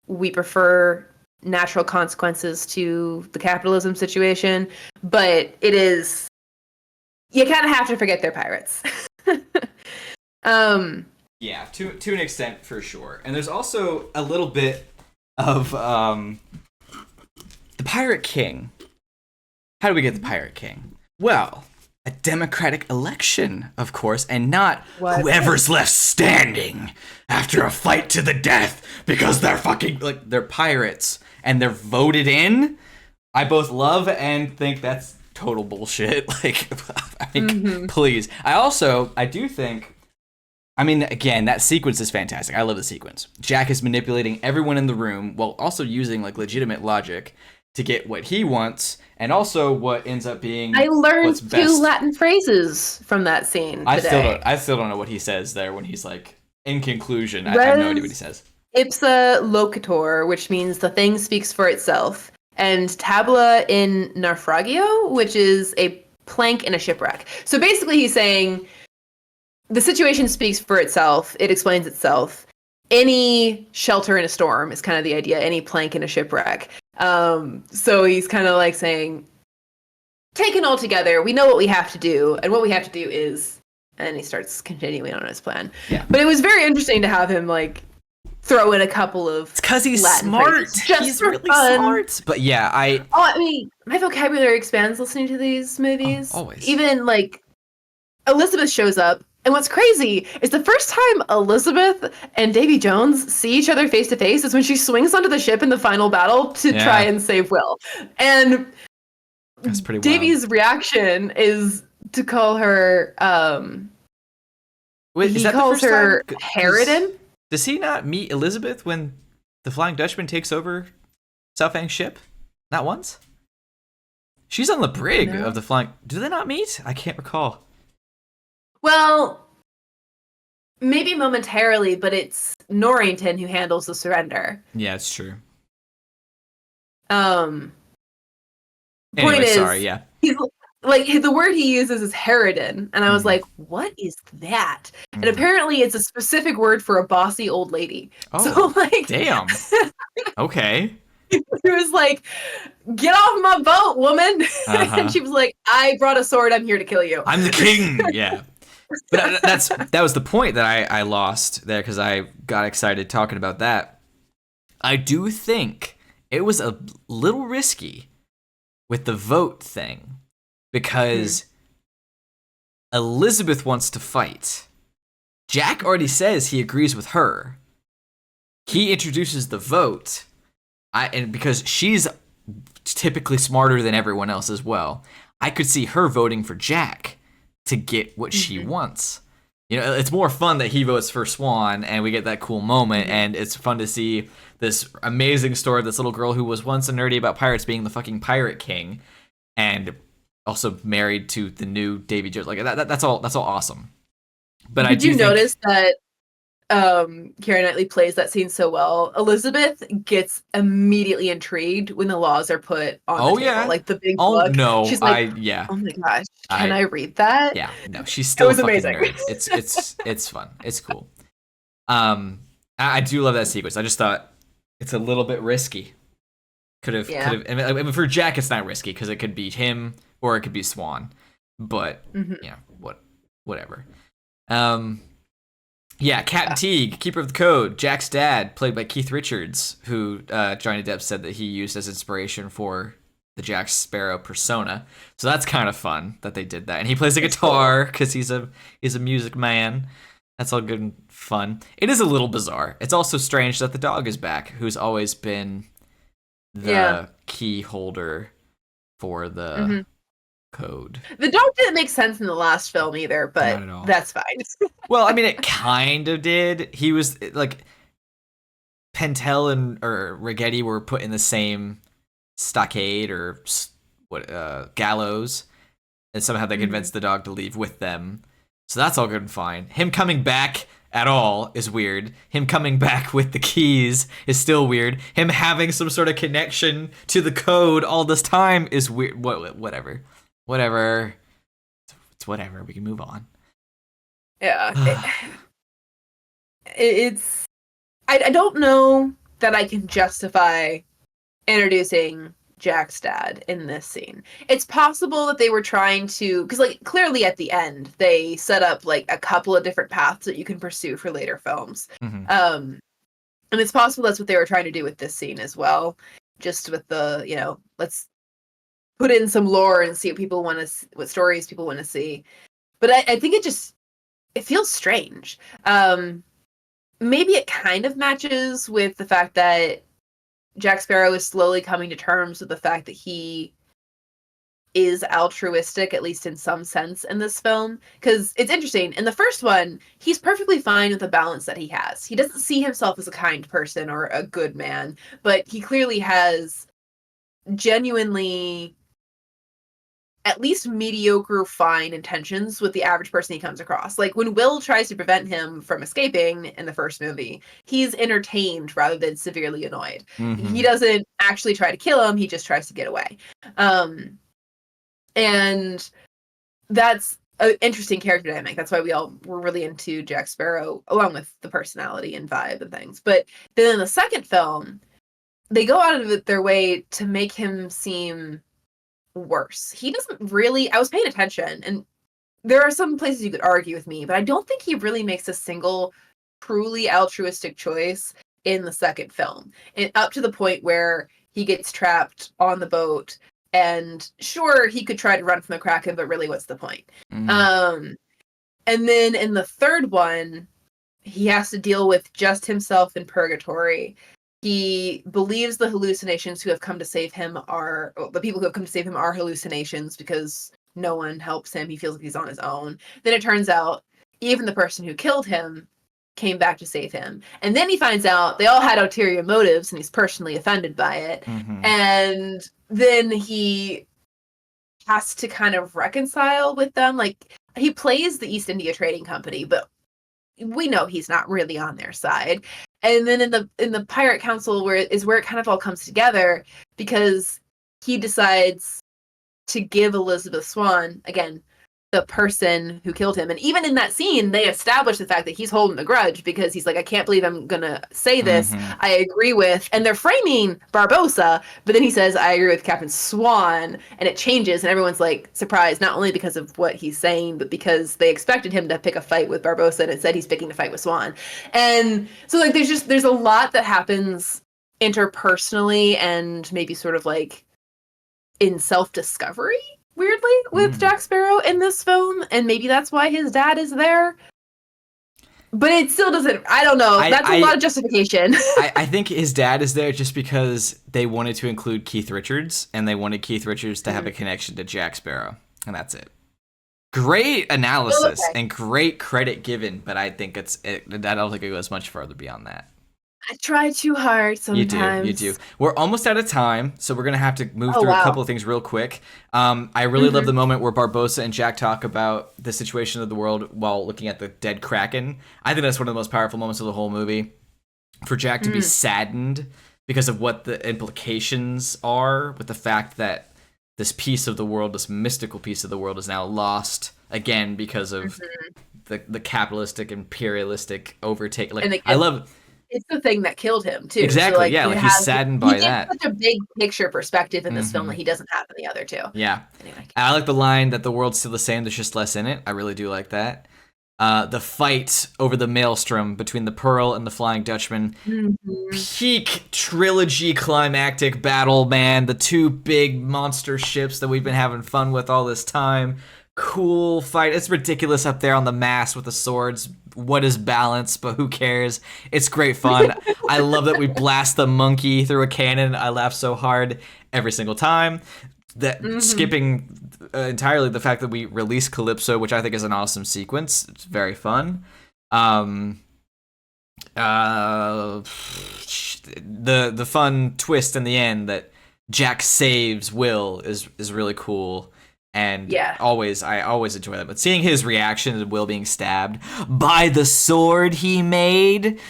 we prefer natural consequences to the capitalism situation, but it is, you kind of have to forget they're pirates. Yeah, to an extent, for sure. And there's also a little bit of the Pirate King. How do we get the Pirate King? Well, a democratic election, of course, and not whoever's left standing after a fight to the death because they're fucking, like, they're pirates and they're voted in. I both love and think that's total bullshit. Like, I mean, please. I do think, I mean, again, that sequence is fantastic. I love the sequence. Jack is manipulating everyone in the room while also using, like, legitimate logic to get what he wants, and also what ends up being I learned what's best. 2 Latin phrases from that scene today. I still don't know what he says there when he's like, in conclusion. I have no idea what he says. Ipsa loquitur, which means the thing speaks for itself, and tabula in naufragio, which is a plank in a shipwreck. So basically he's saying the situation speaks for itself, it explains itself. Any shelter in a storm is kind of the idea, any plank in a shipwreck. So he's kind of like saying, taken all together, we know what we have to do, and what we have to do is, and he starts continuing on his plan. Yeah. But it was very interesting to have him, like, throw in a couple of It's because he's Latin smart. phrases just He's for really fun. smart. But yeah, I mean, my vocabulary expands listening to these movies. Always. Even, like, Elizabeth shows up, and what's crazy is the first time Elizabeth and Davy Jones see each other face to face is when she swings onto the ship in the final battle to try and save Will. And that's pretty wild. Davy's reaction is to call her Wait, he calls her Harridan. Does he not meet Elizabeth when the Flying Dutchman takes over Southang's ship? Not once? She's on the brig of the Flying... Do they not meet? I can't recall. Well, maybe momentarily, but it's Norrington who handles the surrender. Yeah, it's true. Point Anyway, is, sorry, yeah. like the word he uses is harridan, and I was Mm, like, what is that? And mm. apparently it's a specific word for a bossy old lady. Oh, So like damn. Okay. he was like, get off my boat, woman. And Uh-huh. she was like, I brought a sword, I'm here to kill you. I'm the king. Yeah. But that was the point that I lost there because I got excited talking about that. I do think it was a little risky with the vote thing because Elizabeth wants to fight. Jack already says he agrees with her. He introduces the vote, and because she's typically smarter than everyone else as well, I could see her voting for Jack to get what she wants. You know, it's more fun that he votes for Swan and we get that cool moment, and it's fun to see this amazing story of this little girl who was once a nerdy about pirates being the fucking pirate king and also married to the new Davy Jones. Like that's all awesome. But I Did do you think notice that Keira Knightley plays that scene so well? Elizabeth gets immediately intrigued when the laws are put on the oh table, yeah. like the big Oh book. no, She's like, yeah. oh my gosh, can I I read that? yeah, no, she's It still a was fucking amazing. nerd. It's fun. It's cool. I do love that sequence. I just thought it's a little bit risky. Could have. Yeah. I mean, for Jack, it's not risky because it could be him or it could be Swan. But yeah, whatever. Yeah, Captain Teague, Keeper of the Code, Jack's dad, played by Keith Richards, who Johnny Depp said that he used as inspiration for the Jack Sparrow persona. So that's kind of fun that they did that. And he plays a guitar because he's a music man. That's all good and fun. It is a little bizarre. It's also strange that the dog is back, who's always been the key holder for the code. The dog didn't make sense in the last film either, but Not at all. that's fine. Well, I mean, it kind of did. He was like Pentel and or Rigetti were put in the same stockade or gallows, and somehow they convinced the dog to leave with them. So that's all good and fine. Him coming back at all is weird. Him coming back with the keys is still weird. Him having some sort of connection to the code all this time is weird. Whatever. It's whatever. We can move on. Yeah. It's I don't know that I can justify introducing Jack's dad in this scene. It's possible that they were trying to, because like clearly at the end they set up like a couple of different paths that you can pursue for later films. And it's possible that's what they were trying to do with this scene as well, just with the, you know, let's put in some lore and see what people want to, what stories people want to see. But I think it feels strange. Maybe it kind of matches with the fact that Jack Sparrow is slowly coming to terms with the fact that he is altruistic, at least in some sense, in this film. Because it's interesting. In the first one, he's perfectly fine with the balance that he has. He doesn't see himself as a kind person or a good man, but he clearly has genuinely at least mediocre fine intentions with the average person he comes across. Like when Will tries to prevent him from escaping in the first movie, he's entertained rather than severely annoyed. He doesn't actually try to kill him, he just tries to get away. And that's an interesting character dynamic. That's why we all were really into Jack Sparrow, along with the personality and vibe and things. But then in the second film, they go out of their way to make him seem worse. He doesn't really, I was paying attention, and there are some places you could argue with me, but I don't think he really makes a single truly altruistic choice in the second film. And up to the point where he gets trapped on the boat, and sure, he could try to run from the Kraken, but really what's the point? And then in the third one, he has to deal with just himself in purgatory. He believes the hallucinations who have come to save him are, the people who have come to save him are hallucinations because no one helps him. He feels like he's on his own. Then it turns out even the person who killed him came back to save him. And then he finds out they all had ulterior motives and he's personally offended by it. And then he has to kind of reconcile with them. Like he plays the East India Trading Company, but we know he's not really on their side. And then in the Pirate Council where it kind of all comes together, because he decides to give Elizabeth Swann, again, the person who killed him. And even in that scene, they establish the fact that he's holding a grudge because he's like, I can't believe I'm going to say this. I agree with, and they're framing Barbossa, but then he says, I agree with Captain Swan, and it changes, and everyone's like surprised, not only because of what he's saying, but because they expected him to pick a fight with Barbossa, and instead he's picking a fight with Swan. And so like, there's a lot that happens interpersonally and maybe sort of like in self-discovery, weirdly, with Jack Sparrow in this film, and maybe that's why his dad is there. But it still doesn't, I don't know. That's a lot of justification. I think his dad is there just because they wanted to include Keith Richards, and they wanted Keith Richards to have a connection to Jack Sparrow, and that's it. Great analysis and great credit given, but I think I don't think it goes much further beyond that. I try too hard sometimes. You do. We're almost out of time, so we're going to have to move through a couple of things real quick. I really love the moment where Barbossa and Jack talk about the situation of the world while looking at the dead Kraken. I think that's one of the most powerful moments of the whole movie. For Jack to be saddened because of what the implications are with the fact that this piece of the world, this mystical piece of the world, is now lost again because of the capitalistic, imperialistic overtake. Like, I love... It's the thing that killed him, too. Exactly, so, he's saddened by that. He gets such a big picture perspective in this film that he doesn't have in the other two. Yeah. Anyway. I like the line that the world's still the same, there's just less in it. I really do like that. The fight over the maelstrom between the Pearl and the Flying Dutchman. Peak trilogy climactic battle, man. The two big monster ships that we've been having fun with all this time. Cool fight. It's ridiculous up there on the mast with the swords. What is balance? But who cares? It's great fun. I love that we blast the monkey through a cannon. I laugh so hard every single time. That skipping entirely the fact that we release Calypso, which I think is an awesome sequence. It's very fun. The fun twist in the end that Jack saves Will is really cool. And I always enjoy that. But seeing his reaction to Will being stabbed by the sword he made.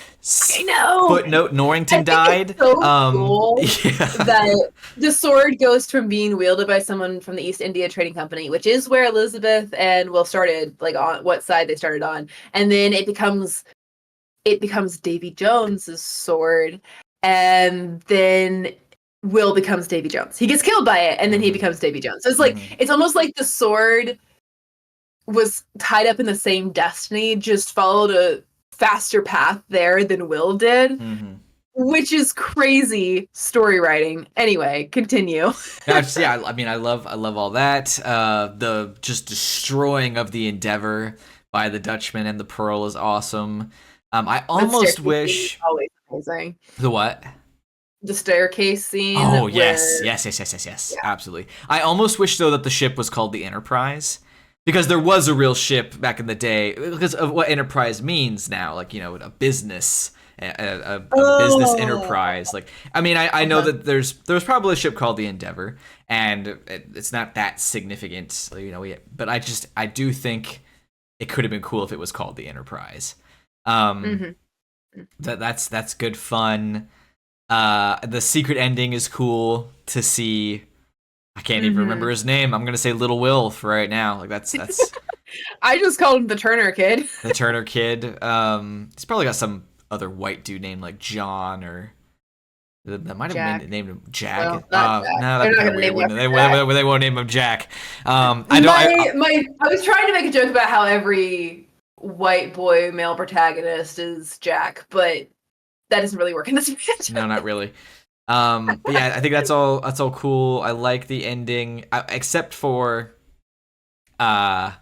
I know. Footnote: Norrington died. It's so cool that the sword goes from being wielded by someone from the East India Trading Company, which is where Elizabeth and Will started, like on what side they started on, and then it becomes Davy Jones's sword, and then Will becomes Davy Jones. He gets killed by it, and then he becomes Davy Jones. So it's like it's almost like the sword was tied up in the same destiny, just followed a faster path there than Will did, which is crazy story writing. Anyway, continue. I mean, I love all that. The just destroying of the Endeavor by the Dutchman and the Pearl is awesome. I almost wish always amazing. The what? The staircase scene. Oh, yes. Yeah. Absolutely. I almost wish, though, that the ship was called the Enterprise, because there was a real ship back in the day, because of what Enterprise means now, like, you know, a business, a business enterprise. Like, I mean, I know that there was probably a ship called the Endeavor, and it's not that significant, you know, but I do think it could have been cool if it was called the Enterprise. That's good fun. The secret ending is cool to see. I can't even remember his name. I'm gonna say Little Will for right now. Like that's. I just called him the Turner Kid. The Turner Kid. He's probably got some other white dude named like John or. That might have named him Jack. Well, no, that's kind of weird. They won't name him Jack. I was trying to make a joke about how every white boy male protagonist is Jack, but that doesn't really work in this pitch. No, not really. But yeah, I think that's all cool. I like the ending, except for I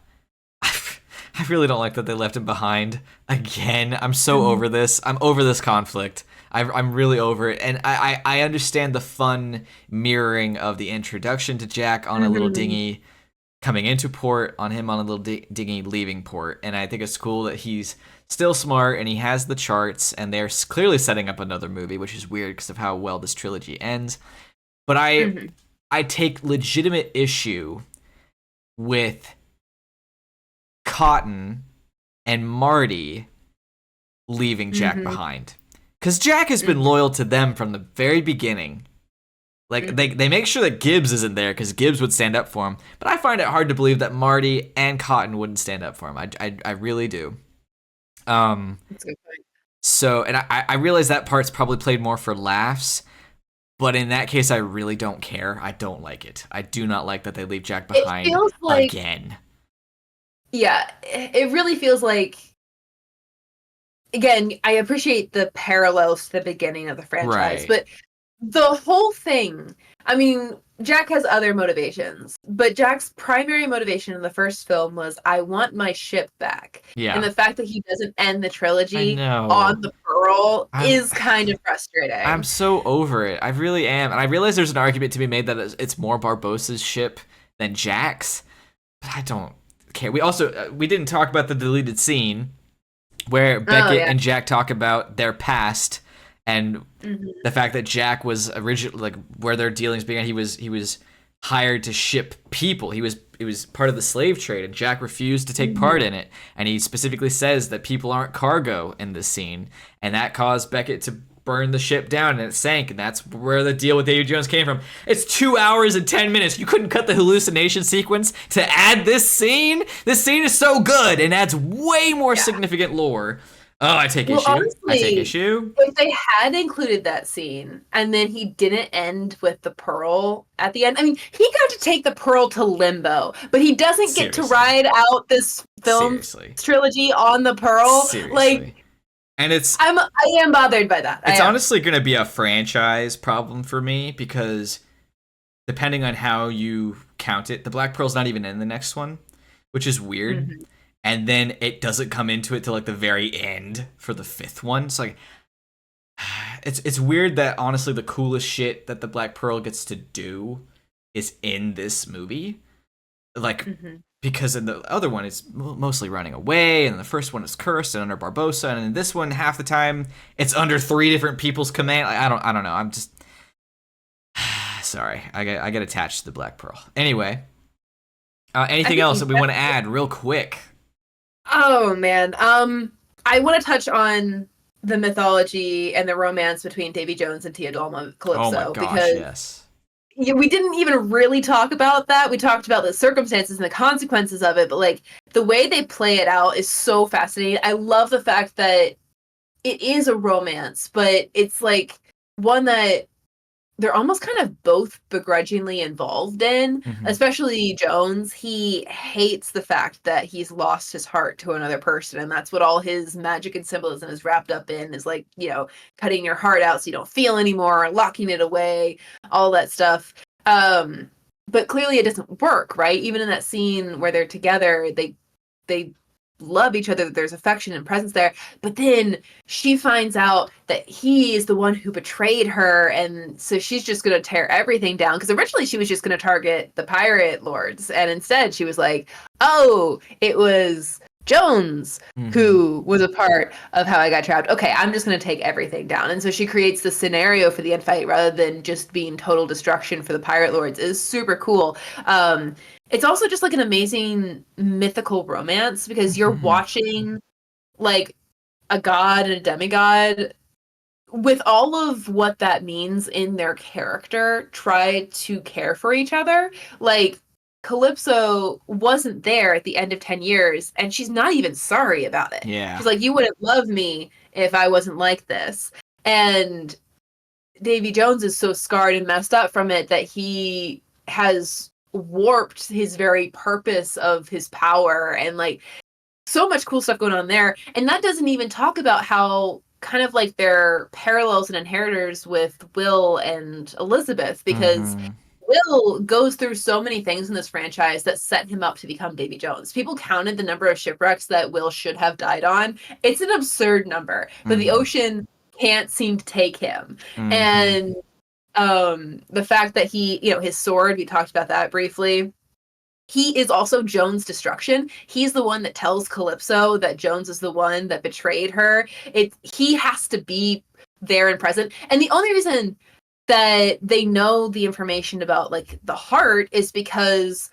really don't like that they left him behind again. I'm so over this. I'm over this conflict. I'm really over it. And I understand the fun mirroring of the introduction to Jack on a little dinghy coming into port, on him on a little dinghy leaving port. And I think it's cool that he's still smart and he has the charts, and they're clearly setting up another movie, which is weird because of how well this trilogy ends. But I take legitimate issue with Cotton and Marty leaving Jack behind. Because Jack has been loyal to them from the very beginning. Like they make sure that Gibbs isn't there because Gibbs would stand up for him. But I find it hard to believe that Marty and Cotton wouldn't stand up for him. I really do. That's a good point. So, and I realize that part's probably played more for laughs. But in that case, I really don't care. I don't like it. I do not like that they leave Jack behind It feels like, again. yeah, it really feels like, again, I appreciate the parallels to the beginning of the franchise, Right. but the whole thing, I mean, Jack has other motivations, but Jack's primary motivation in the first film was, I want my ship back. And Yeah. the fact that he doesn't end the I trilogy know. on the Pearl I'm is kind of I'm frustrating. so over it. I really am. And I realize there's an argument to be made that it's more Barbossa's ship than Jack's, but I don't care. We also we didn't talk about the deleted scene where Oh, Beckett yeah. and Jack talk about their past and Hmm. the fact that Jack was originally like where their dealings began. He was hired to ship people. He was part of the slave trade, and Jack refused to take part Hmm. in it. And he specifically says that people aren't cargo in this scene, and that caused Beckett to burn the ship down, and it sank. And that's where the deal with Davy Jones came from. It's 2 hours and 10 minutes. You couldn't cut the hallucination sequence to add this scene. This scene is so good and adds way more Yeah. significant lore. Oh, I take Well, issue. I take honestly, issue. if they had included that scene and then he didn't end with the pearl at the end, I mean, he got to take the pearl to limbo, but he doesn't get to Seriously. ride out this film Seriously. trilogy on the pearl. Seriously. Like, And it's I am bothered by that. I it's am. honestly going to be a franchise problem for me because depending on how you count it, the Black Pearl's not even in the next one, which is weird. Mhm. And then it doesn't come into it till like the very end for the fifth one. It's like it's weird that honestly the coolest shit that the Black Pearl gets to do is in this movie. Like Mhm. because in the other one it's mostly running away, and the first one is cursed and under Barbossa, and in this one half the time it's under three different people's command. Like, I don't know. I'm just sorry. I get attached to the Black Pearl. Anyway, I anything think else you that we want to add real quick? Oh man. I want to touch on the mythology and the romance between Davy Jones and Teodolma Oh my Calypso gosh, because yes. yeah, we didn't even really talk about that. We talked about the circumstances and the consequences of it, but like the way they play it out is so fascinating. I love the fact that it is a romance, but it's like one that they're almost kind of both begrudgingly involved in, Mm-hmm. especially Jones. He hates the fact that he's lost his heart to another person, and that's what all his magic and symbolism is wrapped up in, is like, cutting your heart out so you don't feel anymore, locking it away, all that stuff. But clearly it doesn't work, right? Even in that scene where they're together, they love each other, there's affection and presence there, but then she finds out that he is the one who betrayed her, and so she's just going to tear everything down, because originally she was just going to target the pirate lords, and instead she was like, oh, it was Jones Mm-hmm. who was a part of how I got trapped. Okay, I'm just going to take everything down. And so she creates the scenario for the end fight rather than just being total destruction for the pirate lords. Is super cool. It's also just like an amazing mythical romance because you're Mm-hmm. watching like a god and a demigod with all of what that means in their character try to care for each other. Like Calypso wasn't there at the end of 10 years and she's not even sorry about it. Yeah. She's like, you wouldn't love me if I wasn't like this. And Davy Jones is so scarred and messed up from it that he has warped his very purpose of his power, and like so much cool stuff going on there. And that doesn't even talk about how kind of like their parallels and inheritors with Will and Elizabeth, because Mm-hmm. Will goes through so many things in this franchise that set him up to become Davy Jones. People counted the number of shipwrecks that Will should have died on. It's an absurd number, but the Mm-hmm. ocean can't seem to take him. Mm-hmm. And the fact that he, his sword, we talked about that briefly. He is also Jones' destruction. He's the one that tells Calypso that Jones is the one that betrayed her. He has to be there and present. And the only reason that they know the information about like the heart is because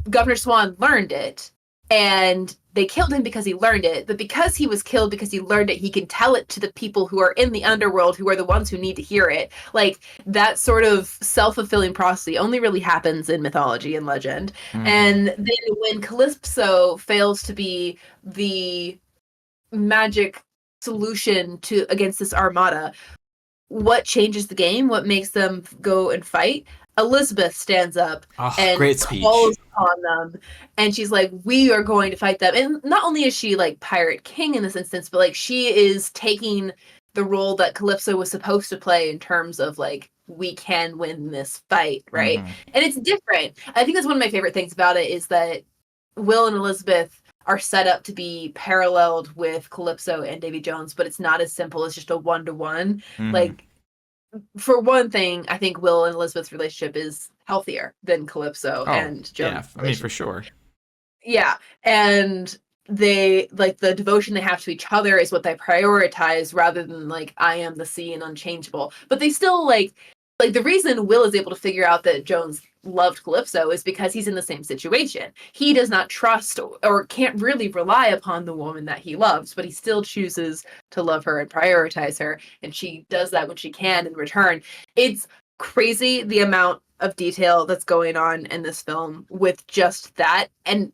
Governor Swan learned it. and they killed him because he learned it. But because he was killed because he learned it, he can tell it to the people who are in the underworld, who are the ones who need to hear it. Like, that sort of self-fulfilling prophecy only really happens in mythology and legend. And then when Calypso fails to be the magic solution to against this armada, what changes the game, what makes them go and fight? Elizabeth stands up and Great speech. calls upon them, and she's like, we are going to fight them. And not only is she like pirate king in this instance, but like she is taking the role that Calypso was supposed to play in terms of like, we can win this fight, right? And it's different. I think that's one of my favorite things about it, is that Will and Elizabeth are set up to be paralleled with Calypso and Davy Jones, but it's not as simple as just a one-to-one. Like, for one thing, I think Will and Elizabeth's relationship is healthier than Calypso and Jones. Yeah, I mean, for sure. Yeah, and they like the devotion they have to each other is what they prioritize rather than like, I am the sea and unchangeable. But they still like the reason Will is able to figure out that Jones loved Calypso is because he's in the same situation. He does not trust or can't really rely upon the woman that he loves, but he still chooses to love her and prioritize her, and she does that when she can in return. It's crazy the amount of detail that's going on in this film with just that, and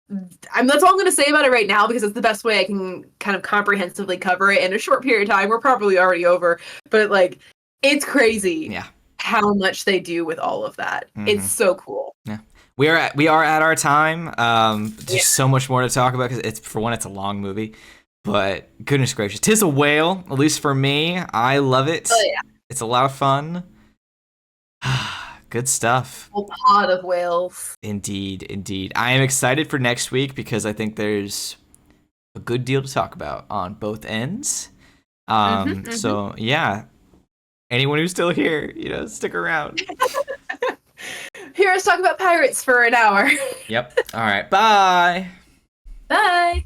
that's all I'm going to say about it right now, because it's the best way I can kind of comprehensively cover it in a short period of time. We're probably already over, but like, it's crazy how much they do with all of that. It's so cool. Yeah, we are at our time. There's so much more to talk about, because it's a long movie, but goodness gracious, 'tis a whale. At least for me, I love it. Oh yeah, it's a lot of fun. Good stuff. A whole pod of whales. Indeed. I am excited for next week, because I think there's a good deal to talk about on both ends. So yeah. Anyone who's still here, stick around. Hear us talk about pirates for an hour. Yep. All right. Bye. Bye.